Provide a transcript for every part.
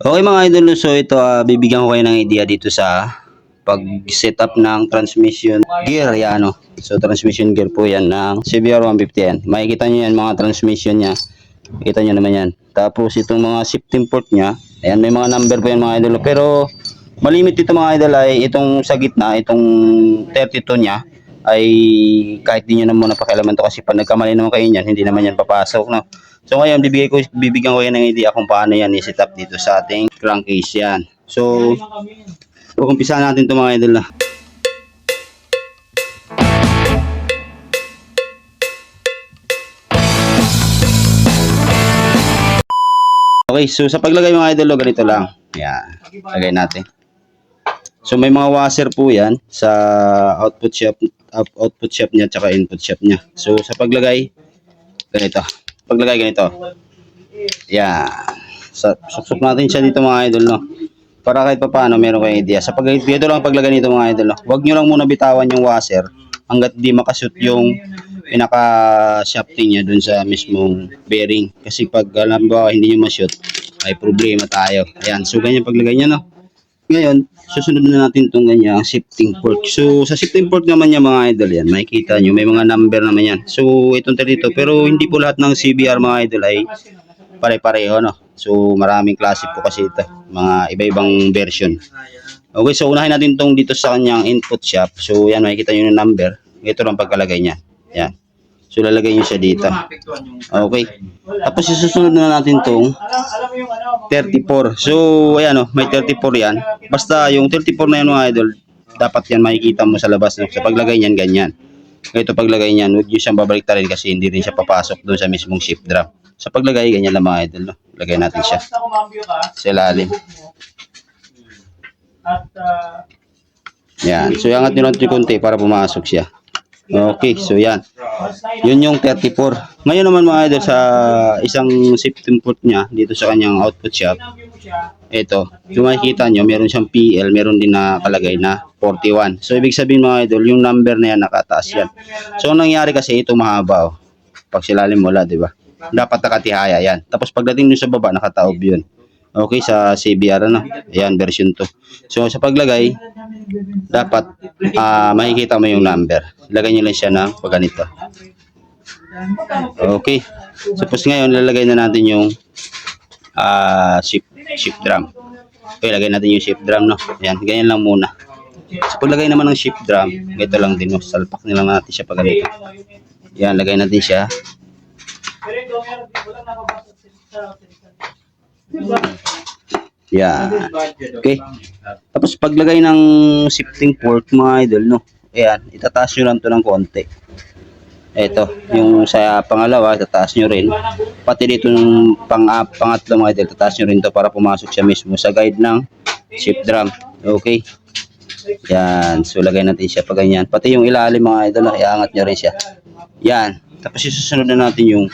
Okay mga idol, so ito bibigyan ko kayo ng idea dito sa pag-setup ng transmission gear, yan no. So transmission gear po yan ng CBR 150 yan. Makikita nyo yan mga transmission niya. Kita nyo naman yan. Tapos itong mga shifting port niya, ayan may mga number po yan mga idol. Pero malimit dito mga idol ay itong sa gitna, itong 32 niya ay kahit di nyo na muna pakialaman to kasi pag nagkamali naman kayo niyan, hindi naman yan papasok no. So ngayon bibigyan ko yan ng idea kung paano yan i-set up dito sa ating crankcase yan. So umpisa natin ito mga idol na. Okay, so sa paglagay mga idol, ganito lang. Yan, lagay natin. So may mga washer po yan sa output shaft niya tsaka input shaft niya. So sa paglagay, ganito. Ganito. Yan. Suksok natin siya dito mga idol, no? Para kahit pa paano meron kayong idea. Sa dito lang paglagay nito mga idol, no? Huwag nyo lang muna bitawan yung washer hanggat di makashoot yung pinaka-shafting niya dun sa mismong bearing. Kasi pag halimbawa hindi nyo ma-shoot, ay problema tayo. Ayan. So ganyan paglagay niya, no? Ngayon, susunod na natin itong ganyang shifting port. So, sa shifting port naman niya mga idol yan, makikita nyo, may mga number naman yan. So, itong 32, pero hindi po lahat ng CBR mga idol ay pare-pareho, no? So, maraming klase po kasi ito, mga iba-ibang version. Okay, so unahin natin itong dito sa kanyang input shaft. So, yan, makikita nyo yung number. Ito lang pagkalagay niya. Yan. So, lalagay nyo siya dito. Okay. Tapos, isusunod na natin itong 34. So, ayan o, may 34 yan. Basta yung 34 na yan mga idol, dapat yan makikita mo sa labas. No? Sa paglagay niyan, ganyan. Ito paglagay niyan, huwag nyo siyang babaliktarin kasi hindi rin siya papasok doon sa mismong shift drum. Sa paglagay, ganyan lang mga idol. No? Lagay natin siya sa ilalim. Yan. So, iangat nyo lang ito konti para pumasok siya. Okay, so yan. Yun yung 34. Ngayon naman mga idol, sa isang shifting port niya, dito sa kanyang output shaft, ito, kung makikita nyo, meron siyang PL, meron din nakalagay na 41. So, ibig sabihin mga idol, yung number na yan, nakataas yan. So, ang nangyari kasi, ito mahaba, oh. Pag silalim wala, di ba? Dapat nakatihaya, yan. Tapos, pagdating nyo sa baba, nakataob yun. Okay, sa CBR, ano? Ayan, version 2. So, sa paglagay, dapat makikita mo yung number. Ilagay nyo lang siya na pag ganito. Okay. Suppose ngayon, lalagay na natin yung shift drum. Okay, lagay natin yung shift drum, no? Ayan, ganyan lang muna. So, paglagay naman ng shift drum, ito lang din, no? Salpak nilang natin siya pag ganito. Ayan, lagay natin siya. Yan. Okay. Tapos paglagay ng shifting port mga idol, no. Ayan, itataas nyo lang to ng konti. Ito, yung sa pangalawa, itataas nyo rin. Pati dito ng pangatlo mga idol, itataas nyo rin to para pumasok siya mismo sa guide ng shift drum. Okay. Yan. So lagay natin siya pag ganyan. Pati yung ilalim mga idol, iangat nyo rin siya. Yan. Tapos isusunod na natin yung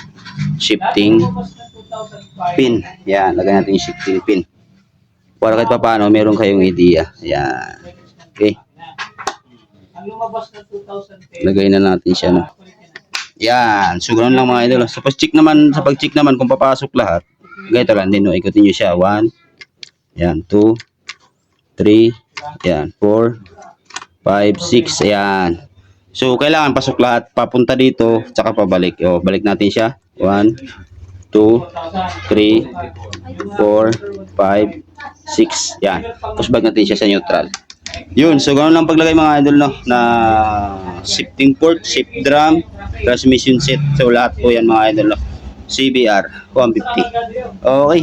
shifting pin. Yan, lagay natin yung shifting pin. Para kahit pa paano, meron kayong idea. Yan. Okay. Lagay na natin siya, no. Yan. So, ganoon lang mga idol. Sa pag-check naman, kung papasok lahat, ganito lang din, no. Ikutin nyo siya. 1, yan, 2, 3, yan, 4, 5, 6, yan. So, kailangan pasok lahat. Papunta dito, tsaka pabalik. O, balik natin siya. 1, 2, 3, 4, 5, 6. Yan. Pushback natin siya sa neutral. Yun. So, ganoon lang paglagay mga idol, no? Na shifting port, shift drum, transmission set. So, lahat po yan mga idol, no? CBR 150. Okay.